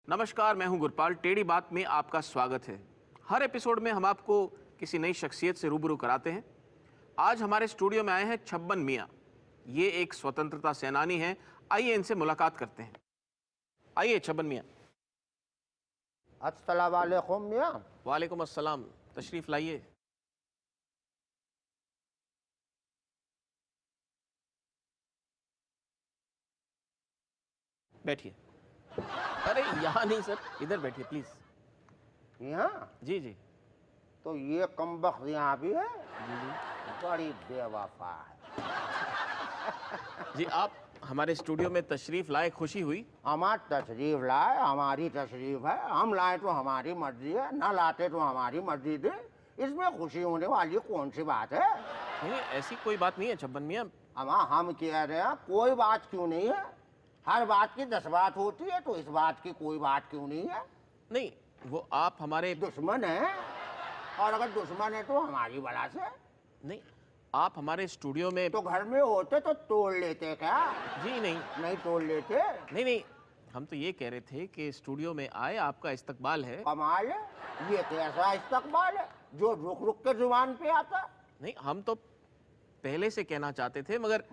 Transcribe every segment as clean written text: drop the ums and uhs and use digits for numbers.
नमस्कार, मैं हूं गुरपाल। टेढ़ी बात में आपका स्वागत है। हर एपिसोड में हम आपको किसी नई शख्सियत से रूबरू कराते हैं। आज हमारे स्टूडियो में आए हैं छब्बन मियाँ। ये एक स्वतंत्रता सेनानी हैं। आइए इनसे मुलाकात करते हैं। आइए छब्बन मियाँ। अस्सलाम वालेकुम मियाँ। वालेकुम अस्सलाम। तशरीफ लाइए। बैठिए। अरे यहाँ नहीं सर, इधर बैठिए प्लीज। यहाँ जी जी तो ये कमबख्त यहाँ भी है, जी बड़ी बेवफा है। जी, आप हमारे स्टूडियो में तशरीफ लाए, खुशी हुई। हमारी तशरीफ लाए, हमारी तशरीफ है। हम लाए तो हमारी मर्जी है, ना लाते तो हमारी मर्जी थी। इसमें खुशी होने वाली कौन सी बात है? नहीं, ऐसी कोई बात नहीं है छब्बन मियाँ। अमा हम कह रहे हैं कोई बात क्यों नहीं है? हर बात की 10 बात होती है, तो इस बात की कोई बात क्यों नहीं है? नहीं, वो आप हमारे दुश्मन है, और अगर दुश्मन है तो हमारी वजह से। नहीं, आप हमारे स्टूडियो में तो घर में होते तो तोड़ लेते क्या? जी नहीं नहीं तोड़ लेते। नहीं नहीं, हम तो ये कह रहे थे कि स्टूडियो में आए, आपका इस्तकबाल है। कमाल है, ये कैसा इस्तकबाल है जो रुक रुक के जुबान पे आता? नहीं, हम तो पहले से कहना चाहते थे, मगर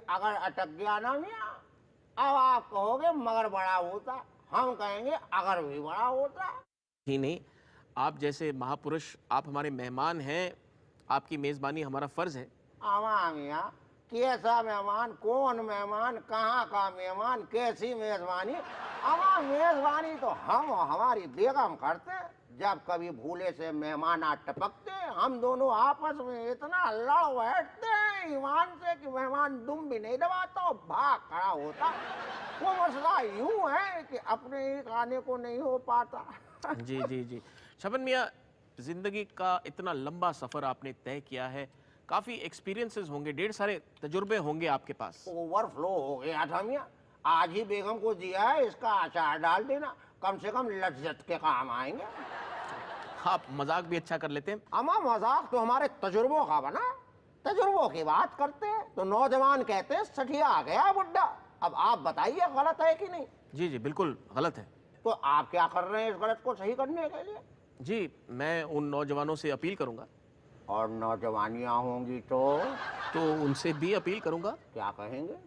अगर अटक गया ना मियाँ, अब आप कहोगे मगर बड़ा होता, हम कहेंगे अगर भी बड़ा होता। ही नहीं, आप जैसे महापुरुष, आप हमारे मेहमान हैं, आपकी मेज़बानी हमारा फ़र्ज़ है। आवा मियाँ, कैसा मेहमान, कौन मेहमान, कहाँ का मेहमान, कैसी मेजबानी? अमा मेजबानी तो हम हमारी बेगम करते। जब कभी भूले से मेहमान आ टपकते, हम दोनों आपस में इतना लड़ बैठते हैं ईमान से कि मेहमान दुम भी नहीं दबाता और भाग खड़ा होता। वो मसला यूं है कि अपने ही खाने को नहीं हो पाता। जी जी जी, छब्बन मियाँ, ज़िंदगी का इतना लंबा सफ़र आपने तय किया है, काफ़ी एक्सपीरियंसेस होंगे, ढेर सारे तजुर्बे होंगे आपके पास। ओवरफ्लो हो गया था मियाँ। आज ही बेगम को दिया है, इसका अचार डाल देना, कम से कम लज्जत के काम आएंगे। आप मजाक भी अच्छा कर लेते हैं। अमा मजाक तो हमारे तजुर्बों का बना। तजुर्बों की बात करते हैं तो नौजवान कहते हैं सठिया आ गया बुड्ढा। अब आप बताइए गलत है कि नहीं? जी जी, बिल्कुल गलत है। तो आप क्या कर रहे हैं इस गलत को सही करने के लिए? जी, मैं उन नौजवानों से अपील करूंगा। और नौजवानियां होंगी तो उनसे भी अपील करूंगा, क्या कहेंगे?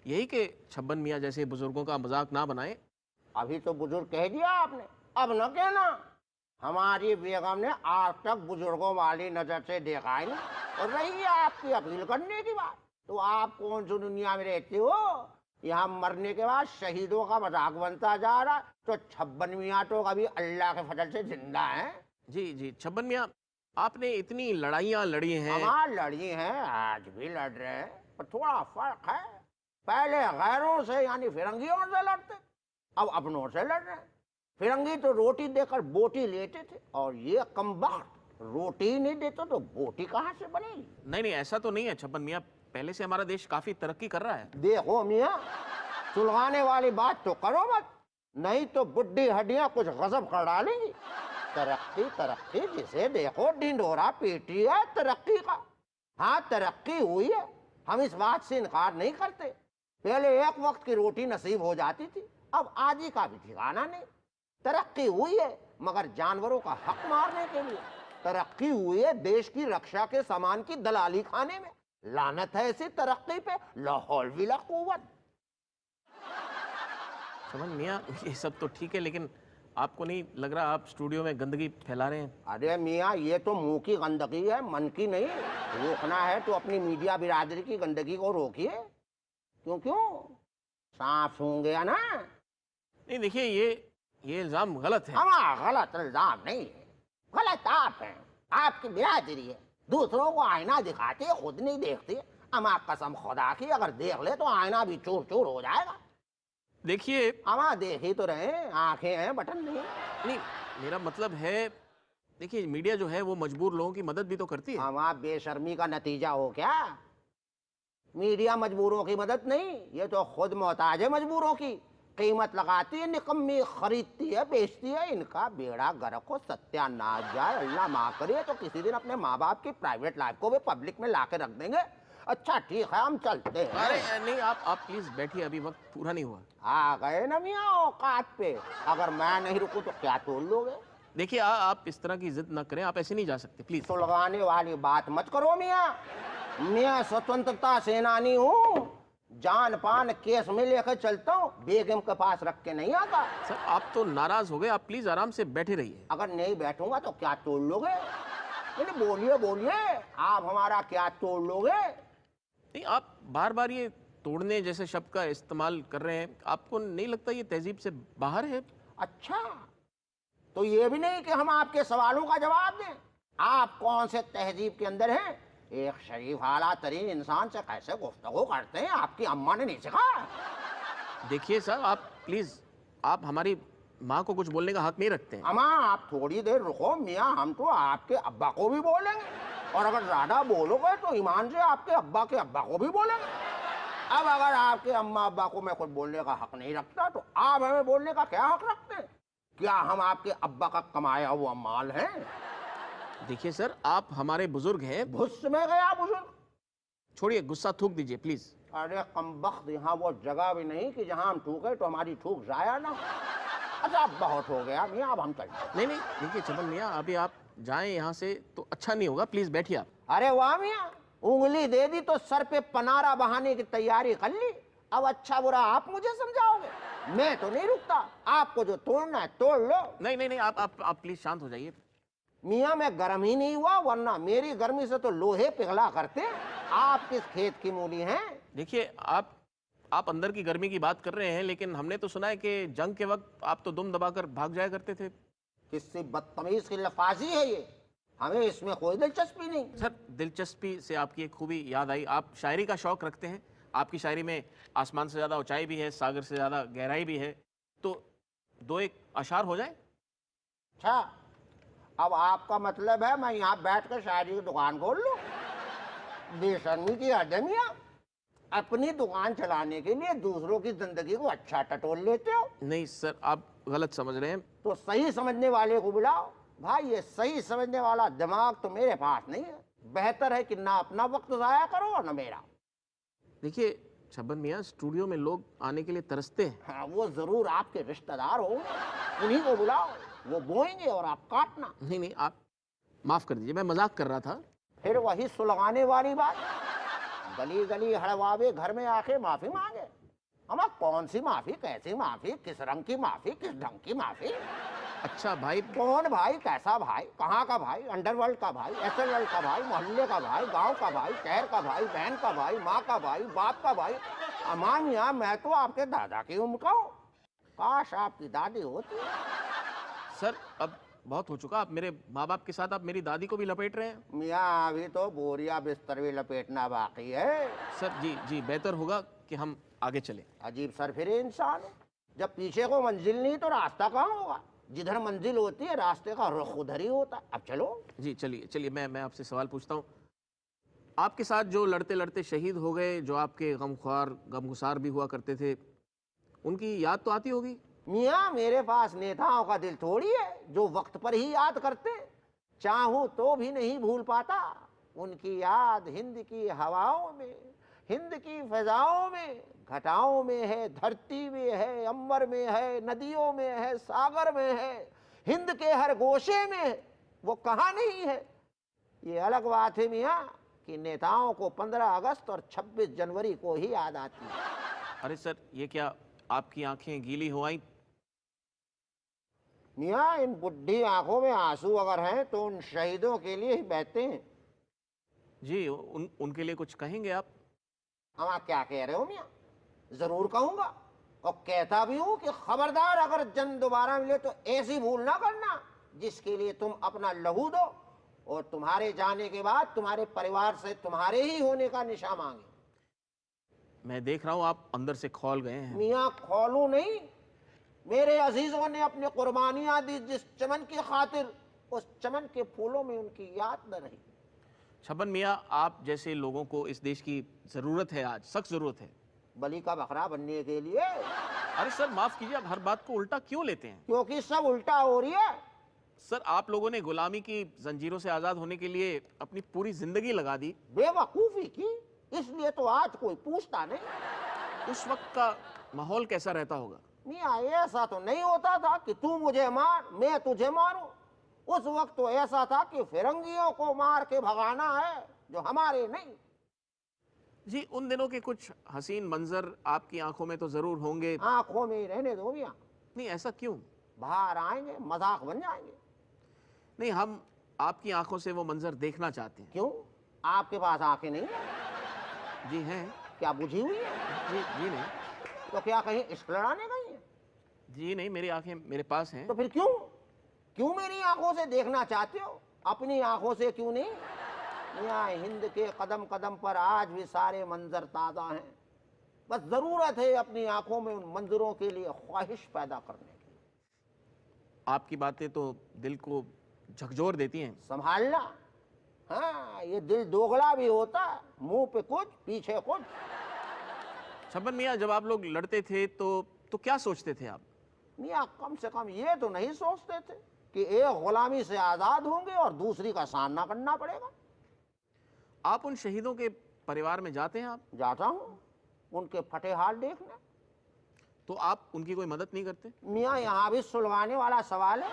यही कि छब्बन मियाँ जैसे बुजुर्गों का मजाक ना बनाएं। अभी तो बुजुर्ग कह दिया आपने, अब न कहना। हमारी बेगम ने आज तक बुजुर्गों वाली नजर से देखा ही नहीं। और रही आपकी अपील करने की बात, तो आप कौन सी दुनिया में रहते हो? यहाँ मरने के बाद शहीदों का मजाक बनता जा रहा, तो छब्बन मियाँ तो कभी अल्लाह के फजल से जिंदा हैं। जी जी, छब्बन मियाँ, आपने इतनी लड़ाइयाँ लड़ी हैं। हमार लड़ी हैं, आज भी लड़ रहे हैं, पर थोड़ा फर्क है। पहले गैरों से यानी फिरंगियों से लड़ते, अब अपनों से लड़ रहे हैं। फिरंगी तो रोटी देकर बोटी लेते थे, और ये कमबख्त रोटी नहीं देते तो बोटी कहाँ से बनेगी? नहीं नहीं, ऐसा तो नहीं है छब्बन मियाँ, पहले से हमारा देश काफी तरक्की कर रहा है। देखो मियाँ, सुलगाने वाली बात तो करो मत, नहीं तो बुड्ढी हड्डियां कुछ गजब कर डालेंगी। तरक्की तरक्की, जिसे देखो ढिंढोरा पीटी है तरक्की का। हाँ, तरक्की हुई है, हम इस बात से इनकार नहीं करते। पहले एक वक्त की रोटी नसीब हो जाती थी, अब आजी का भी ठिकाना नहीं। तरक्की हुई है, मगर जानवरों का हक मारने के लिए। तरक्की हुई है देश की रक्षा के सामान की दलाली खाने में। लानत है ऐसी तरक्की पे, लाहौल विला कुव्वत। छब्बन मियाँ, ये सब तो ठीक है, लेकिन आपको नहीं लग रहा आप स्टूडियो में गंदगी फैला रहे हैं? अरे मियाँ, ये तो मुंह की गंदगी है, मन की नहीं। रोकना है तो अपनी मीडिया बिरादरी की गंदगी को रोकिए। क्यों क्यों? साफ होंगे ना? नहीं, देखिए, ये इल्जाम गलत है। हमारा गलत इल्जाम नहीं है, गलत आप हैं, आपकी बिरादरी है। दूसरों को आईना दिखाते, खुद नहीं देखते। अमा कसम खुदा की, अगर देख ले तो आईना भी चूर चूर हो जाएगा। देखिए, अमा देख ही तो रहे, आंखें हैं, बटन नहीं। नहीं, मेरा मतलब है, देखिए, मीडिया जो है वो मजबूर लोगों की मदद भी तो करती है। अमा बेशर्मी का नतीजा हो क्या? मीडिया मजबूरों की मदद नहीं, ये तो खुद मोहताज है मजबूरों की। कीमत लगाती है निकम्मी, खरीदती है, बेचती है। इनका बेड़ा गर्क हो, सत्यानाश जाए, अल्लाह माफ करे तो किसी दिन अपने माँ बाप की प्राइवेट लाइफ को भी पब्लिक में ला के रख देंगे। अच्छा ठीक है, हम चलते हैं। अरे नहीं, आप प्लीज बैठिए, अभी वक्त पूरा नहीं हुआ। आ गए ना मियाँ औकात पे। अगर मैं नहीं रुकूं तो क्या तोड़ लोगे? देखिए आप इस तरह की जिद ना करें, आप ऐसे नहीं जा सकते, प्लीज। सुलगाने वाली बात मत करो मियाँ। मैं स्वतंत्रता सेनानी हूँ, जान पान केस में लेकर चलता हूँ, बेगम के पास रख के नहीं आता। सर आप तो नाराज हो गए, आप प्लीज आराम से बैठे रहिए। अगर नहीं बैठूंगा तो क्या तोड़ लोगे? नहीं बोलिए बोलिए, आप हमारा क्या तोड़ लोगे? नहीं, आप बार बार ये तोड़ने जैसे शब्द का इस्तेमाल कर रहे हैं, आपको नहीं लगता ये तहजीब से बाहर है? अच्छा, तो ये भी नहीं कि हम आपके सवालों का जवाब दें? आप कौन से तहजीब के अंदर हैं? एक शरीफ आला तरीन इंसान से कैसे गुफ्तगू करते हैं, आपकी अम्मा ने नहीं सिखाया? देखिए सर, आप प्लीज, आप हमारी माँ को कुछ बोलने का हक नहीं रखते हैं। अम्मा आप थोड़ी देर रुको मियाँ, हम तो आपके अब्बा को भी बोलेंगे, और अगर ज्यादा बोलोगे तो ईमान से आपके अब्बा के अब्बा को भी बोलेंगे। अब अगर आपके अम्मा अब्बा को मैं कुछ बोलने का हक नहीं रखता तो आप हमें बोलने का क्या हक रखते हैं? क्या हम आपके अब्बा का कमाया हुआ माल है? देखिए सर, आप हमारे बुजुर्ग हैं। भुस्स में गया बुजुर्ग। छोड़िए, गुस्सा थूक दीजिए प्लीज। अरे कमबख्त, यहाँ वो जगह भी नहीं कि जहाँ हम थूके तो हमारी थूक जाया ना। अच्छा बहुत हो गया मियाँ, अब हम चलते। नहीं नहीं, देखिए छबन मियाँ, अभी आप जाएं यहाँ से तो अच्छा नहीं होगा, प्लीज बैठिए आप। अरे वाह मियाँ, उंगली दे दी तो सर पे पनारा बहाने की तैयारी कर ली। अब अच्छा बुरा आप मुझे समझाओगे? मैं तो नहीं रुकता, आपको जो तोड़ना है तोड़ लो। नहीं नहीं नहीं, आप प्लीज शांत हो जाइए। मियाँ मैं गर्म ही नहीं हुआ, वरना मेरी गर्मी से तो लोहे पिघला करते। आप किस खेत की मूली हैं? देखिए आप अंदर की गर्मी की बात कर रहे हैं, लेकिन हमने तो सुना है कि जंग के वक्त आप तो दुम दबाकर भाग जाया करते थे। किससे बदतमीज की लफाजी है ये? हमें इसमें कोई दिलचस्पी नहीं। सर, दिलचस्पी से आपकी एक खूबी याद आई, आप शायरी का शौक रखते हैं। आपकी शायरी में आसमान से ज़्यादा ऊंचाई भी है, सागर से ज़्यादा गहराई भी है, तो दो एक अशार हो जाए। अच्छा, अब आपका मतलब है मैं यहाँ बैठ कर शायरी की दुकान खोल लूँ? बेशर्मी की हद है मियाँ, अपनी दुकान चलाने के लिए दूसरों की जिंदगी को अच्छा टटोल लेते हो। नहीं सर, आप गलत समझ रहे हैं। तो सही समझने वाले को बुलाओ। भाई ये सही समझने वाला दिमाग तो मेरे पास नहीं है। बेहतर है कि ना अपना वक्त जाया करो और ना मेरा। देखिए छब्बन मियाँ, स्टूडियो में लोग आने के लिए तरसते हैं। हाँ, वो जरूर आपके रिश्तेदार होंगे, उन्हीं को बुलाओ, वो बोएंगे और आप काटना। नहीं नहीं, आप माफ़ कर दीजिए, मैं मजाक कर रहा था। फिर वही सुलगाने वाली बात, गली गली हड़वावे, घर में आके माफी मांगे। हमारा कौन सी माफी, कैसी माफी, किस रंग की माफी, किस ढंग की माफी? अच्छा भाई, कौन भाई, कैसा भाई, कहाँ का भाई, अंडरवर्ल्ड का भाई, एसएलएल का भाई, मोहल्ले का भाई, गांव का भाई, शहर का भाई, बहन का भाई, माँ का भाई, बाप का भाई? अमान मियाँ, मैं तो आपके दादा की उम्र का हूँ, काश आपकी दादी होती। सर अब बहुत हो चुका, आप मेरे माँ बाप के साथ आप मेरी दादी को भी लपेट रहे हैं। मियाँ अभी तो बोरिया बिस्तर भी लपेटना बाकी है। सर जी जी, बेहतर होगा कि हम आगे चलें। अजीब सरफिरे इंसान है, जब पीछे को मंजिल नहीं तो रास्ता कहाँ होगा? जिधर मंजिल होती है रास्ते का रुख उधर ही होता है। अब चलो। जी चलिए चलिए, मैं आपसे सवाल पूछता हूँ। आपके साथ जो लड़ते लड़ते शहीद हो गए, जो आपके गमख्वार गमगुसार भी हुआ करते थे, उनकी याद तो आती होगी? मियाँ मेरे पास नेताओं का दिल थोड़ी है जो वक्त पर ही याद करते, चाहूं तो भी नहीं भूल पाता। उनकी याद हिंद की हवाओं में, हिंद की फिजाओं में, घटाओं में है, धरती में है, अंबर में है, नदियों में है, सागर में है, हिंद के हर गोशे में है। वो कहाँ नहीं है? ये अलग बात है मियाँ कि नेताओं को 15 अगस्त और 26 जनवरी को ही याद आती है। अरे सर, ये क्या आपकी आंखें गीली हो आई? मियाँ इन बुढ़ी आंखों में आंसू अगर हैं तो उन शहीदों के लिए ही बहते हैं। जी, उनके लिए कुछ कहेंगे आप? हम क्या कह रहे हो मियाँ? जरूर कहूंगा, और कहता भी हूं कि खबरदार अगर जन्म दोबारा मिले तो ऐसी भूल ना करना जिसके लिए तुम अपना लहू दो और तुम्हारे जाने के बाद तुम्हारे परिवार से तुम्हारे ही होने का निशा मांगे। मैं देख रहा हूँ आप अंदर से खौल गए हैं। मियाँ खौलू नहीं, मेरे अजीजों ने अपनी कुर्बानियां दी जिस चमन की खातिर, उस चमन के फूलों में उनकी याद न रही। छब्बन मियाँ, आप जैसे लोगों को इस देश की जरूरत है, आज सख्त जरूरत है। बलि का बकरा बनने के लिए। अरे सर माफ कीजिए, आप हर बात को उल्टा क्यों लेते हैं? क्योंकि सब उल्टा हो रही है। सर, आप लोगों ने गुलामी की जंजीरों से आजाद होने के लिए अपनी पूरी जिंदगी लगा दी। बेवकूफी की, इसलिए तो आज कोई पूछता नहीं। उस वक्त का माहौल कैसा रहता होगा? मियाँ ऐसा तो नहीं होता था कि तू मुझे मार मैं तुझे मारूं। उस वक्त तो ऐसा था कि फिरंगियों को मार के भगाना है जो हमारे नहीं। जी, उन दिनों के कुछ हसीन मंजर आपकी आंखों में तो जरूर होंगे। आंखों में ही रहने दो मियाँ, नहीं, ऐसा क्यों? बाहर आएंगे मजाक बन जाएंगे। नहीं, हम आपकी आंखों से वो मंजर देखना चाहते हैं। क्यों, आपके पास आंखें नहीं है? जी हैं। क्या बुझी हुई है? जी जी नहीं। तो क्या कहीं इश्क लड़ाने गई है? जी नहीं, मेरी आंखें मेरे पास हैं। तो फिर क्यों क्यों मेरी आंखों से देखना चाहते हो, अपनी आंखों से क्यों नहीं? मियाँ हिंद के कदम कदम पर आज भी सारे मंजर ताज़ा हैं। बस जरूरत है अपनी आंखों में उन मंजरों के लिए ख्वाहिश पैदा करने की। आपकी बातें तो दिल को झकझोर देती हैं। संभालना। हाँ, ये दिल दोगला भी होता है, मुंह पे कुछ पीछे कुछ। छब्बन मियाँ, जब आप लोग लड़ते थे तो क्या सोचते थे आप? मियाँ कम से कम ये तो नहीं सोचते थे कि एक गुलामी से आजाद होंगे और दूसरी का सामना करना पड़ेगा। आप उन शहीदों के परिवार में जाते हैं आप? जाता हूँ उनके फटे हाल देखने। तो आप उनकी कोई मदद नहीं करते? मियाँ यहाँ भी सुलगाने वाला सवाल है।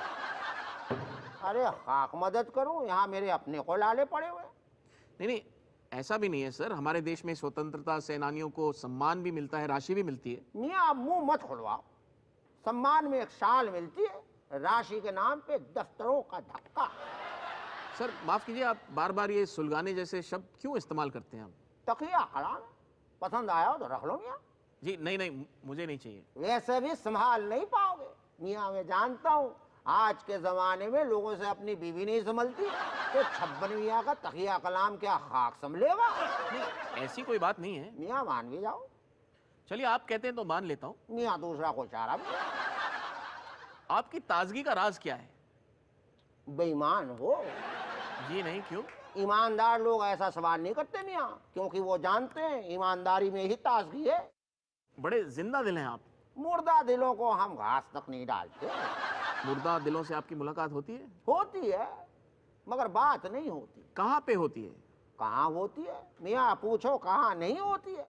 अरे खाक मदद करूं, यहाँ मेरे अपने को लाले पड़े हुए। नहीं नहीं, ऐसा भी नहीं है सर। हमारे देश में स्वतंत्रता सेनानियों को सम्मान भी मिलता है, राशि भी मिलती है। मियाँ आप मुंह मत खुलवाओ। सम्मान में एक शाल मिलती है, राशि के नाम पे दफ्तरों का धक्का। सर माफ कीजिए, आप बार बार ये सुलगाने जैसे शब्द क्यों इस्तेमाल करते हैं आप? तकिया कलाम पसंद आया हो तो रख लो मियाँ। जी नहीं नहीं, मुझे नहीं चाहिए। वैसे भी संभाल नहीं पाओगे मियाँ, मैं जानता हूँ आज के जमाने में लोगों से अपनी बीवी नहीं संभलती, तो 56 मियाँ का तकिया कलाम क्या खाक संभलेगा? नहीं, ऐसी कोई बात नहीं है। मियाँ मान भी जाओ। चलिए, आप कहते हैं तो मान लेता हूँ। मियाँ दूसरा कोई चारा भी? आपकी ताजगी का राज क्या है? बेईमान हो? जी नहीं, क्यों? ईमानदार लोग ऐसा सवाल नहीं करते मियाँ, क्योंकि वो जानते हैं ईमानदारी में ही ताजगी है। बड़े जिंदा दिल हैं आप। मुर्दा दिलों को हम घास तक नहीं डालते। मुर्दा दिलों से आपकी मुलाकात होती है? होती है मगर बात नहीं होती। कहाँ पे होती है? कहाँ होती है मियाँ, पूछो कहाँ नहीं होती है।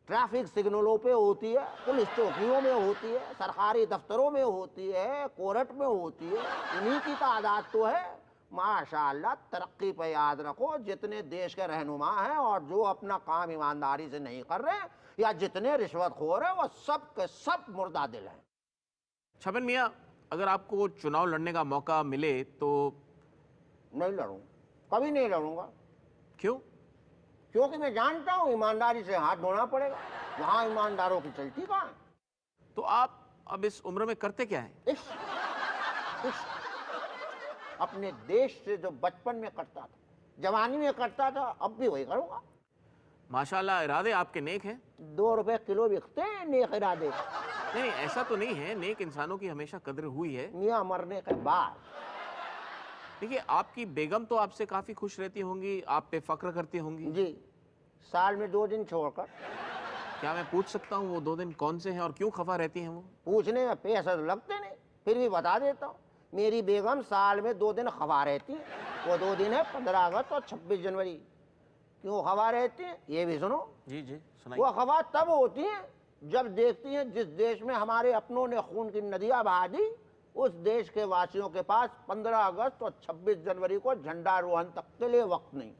ट्रैफिक सिग्नलों पे होती है, पुलिस चौकियों में होती है, सरकारी दफ्तरों में होती है, कोर्ट में होती है। इन्हीं की तादाद तो है। माशाअल्लाह, तरक्की पे याद रखो, जितने देश के रहनुमा हैं और जो अपना काम ईमानदारी से नहीं कर रहे या जितने रिश्वतखोर हैं, वो सब के सब मुर्दा दिल हैं। छबन मियाँ, अगर आपको चुनाव लड़ने का मौका मिले तो? नहीं लड़ूं, कभी नहीं लड़ूंगा। क्यों? क्योंकि मैं जानता हूं ईमानदारी से हाथ धोना पड़ेगा। वहां ईमानदारों की चलती कहाँ है? तो आप अब इस उम्र में करते क्या है? इश्क अपने देश से जो बचपन में करता था, जवानी में करता था, अब भी वही करूंगा। माशाल्लाह, इरादे आपके नेक हैं। 2 रुपए किलो बिकते हैं नेक इरादे। नहीं, ऐसा तो नहीं है। नेक इंसानों की हमेशा कद्र हुई है। मियाँ मरने के बाद। देखिए, आपकी बेगम तो आपसे काफी खुश रहती होंगी, आप पे फक्र करती होंगी। जी, साल में 2 दिन छोड़कर। क्या मैं पूछ सकता हूँ वो 2 दिन कौन से हैं और क्यों खफा रहती हैं वो? पूछने में पैसे तो लगते नहीं, फिर भी बता देता हूँ। मेरी बेगम साल में 2 दिन खफा रहती है। वो 2 दिन है 15 अगस्त और 26 जनवरी। क्यों खफा रहती है ये भी सुनो। जी जी, सुनाइए। वो खफा तब होती है जब देखती हैं जिस देश में हमारे अपनों ने खून की नदियां बहा दी, उस देश के वासियों के पास 15 अगस्त और 26 जनवरी को झंडारोहण तक के लिए वक्त नहीं।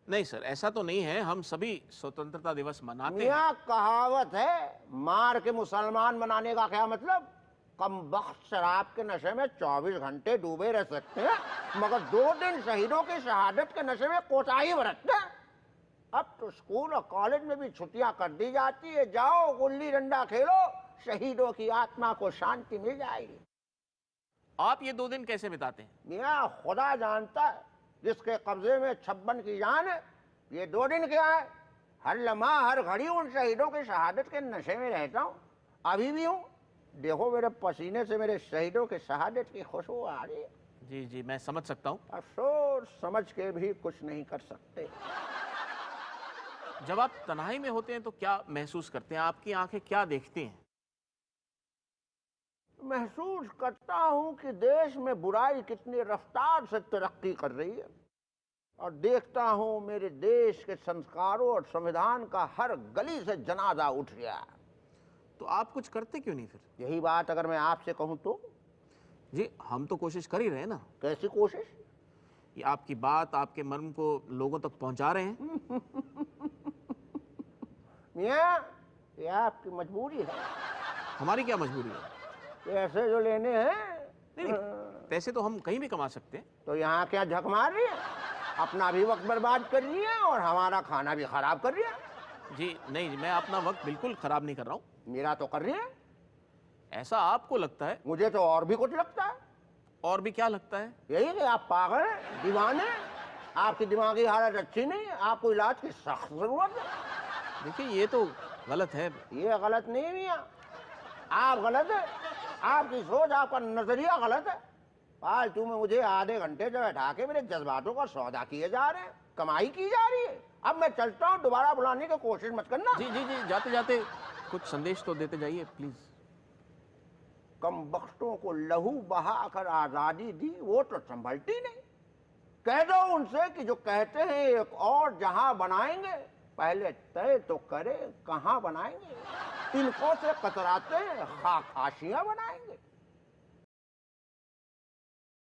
नहीं सर, ऐसा तो नहीं है। हम सभी स्वतंत्रता दिवस मनाते हैं। मियाँ कहावत है, मार के मुसलमान मनाने का क्या मतलब? कम बख्त शराब के नशे में 24 घंटे डूबे रह सकते हैं, मगर 2 दिन शहीदों की शहादत के नशे में कोताही बरतते हैं। अब तो स्कूल और कॉलेज में भी छुट्टियां कर दी जाती है। जाओ गुल्ली डंडा खेलो, शहीदों की आत्मा को शांति मिल जाएगी। आप ये 2 दिन कैसे बिताते हैं? मियाँ खुदा जानता है, जिसके कब्जे में 56 की जान है। ये 2 दिन क्या है, हर लम्हा हर घड़ी उन शहीदों की शहादत के नशे में रहता हूँ। अभी भी हूँ। देखो मेरे पसीने से मेरे शहीदों की शहादत की खुशबू आ रही है। जी जी, मैं समझ सकता हूँ। अफसोस समझ के भी कुछ नहीं कर सकते। जब आप तन्हाई में होते हैं तो क्या महसूस करते हैं? आपकी आंखें क्या देखती हैं? महसूस करता हूँ कि देश में बुराई कितनी रफ्तार से तरक्की कर रही है और देखता हूं मेरे देश के संस्कारों और संविधान का हर गली से जनाजा उठ गया। तो आप कुछ करते क्यों नहीं फिर? यही बात अगर मैं आपसे कहूं तो? जी, हम तो कोशिश कर ही रहे हैं ना। कैसी कोशिश? ये आपकी बात, आपके मर्म को लोगों तक पहुंचा रहे हैं। मियां, ये आपकी मजबूरी है। हमारी क्या मजबूरी है? पैसे जो लेने हैं, नहीं, पैसे तो हम कहीं भी कमा सकते हैं। तो यहाँ क्या झक मार रही है? अपना भी वक्त बर्बाद कर रही है और हमारा खाना भी खराब कर रही है। जी नहीं, मैं अपना वक्त बिल्कुल खराब नहीं कर रहा हूँ। मेरा तो कर रही है। ऐसा आपको लगता है। मुझे तो और भी कुछ लगता है। और भी क्या लगता है? यही कि आप पागल हैं, दीवाने हैं, आपकी दिमागी हालत अच्छी नहीं है, आपको इलाज की सख्त जरूरत है। देखिए, ये तो गलत है। ये गलत नहीं मियां, आप गलत है। आपकी सोच, आपका नजरिया गलत है। फालतू में मुझे आधे घंटे जो बैठा के मेरे जज्बातों का सौदा किए जा रहे हैं, कमाई की जा रही है। अब मैं चलता हूँ, दोबारा बुलाने की कोशिश मत करना। जी जी जी, जाते जाते कुछ संदेश तो देते जाइए प्लीज। कम बख्तों को लहू बहा कर आजादी दी, वो तो संभलती नहीं। कह दो उनसे कि जो कहते हैं एक और जहां बनाएंगे, पहले तय तो करे कहां बनाएंगे। तिलकों से कतराते हैं, खाशियां बनाएंगे।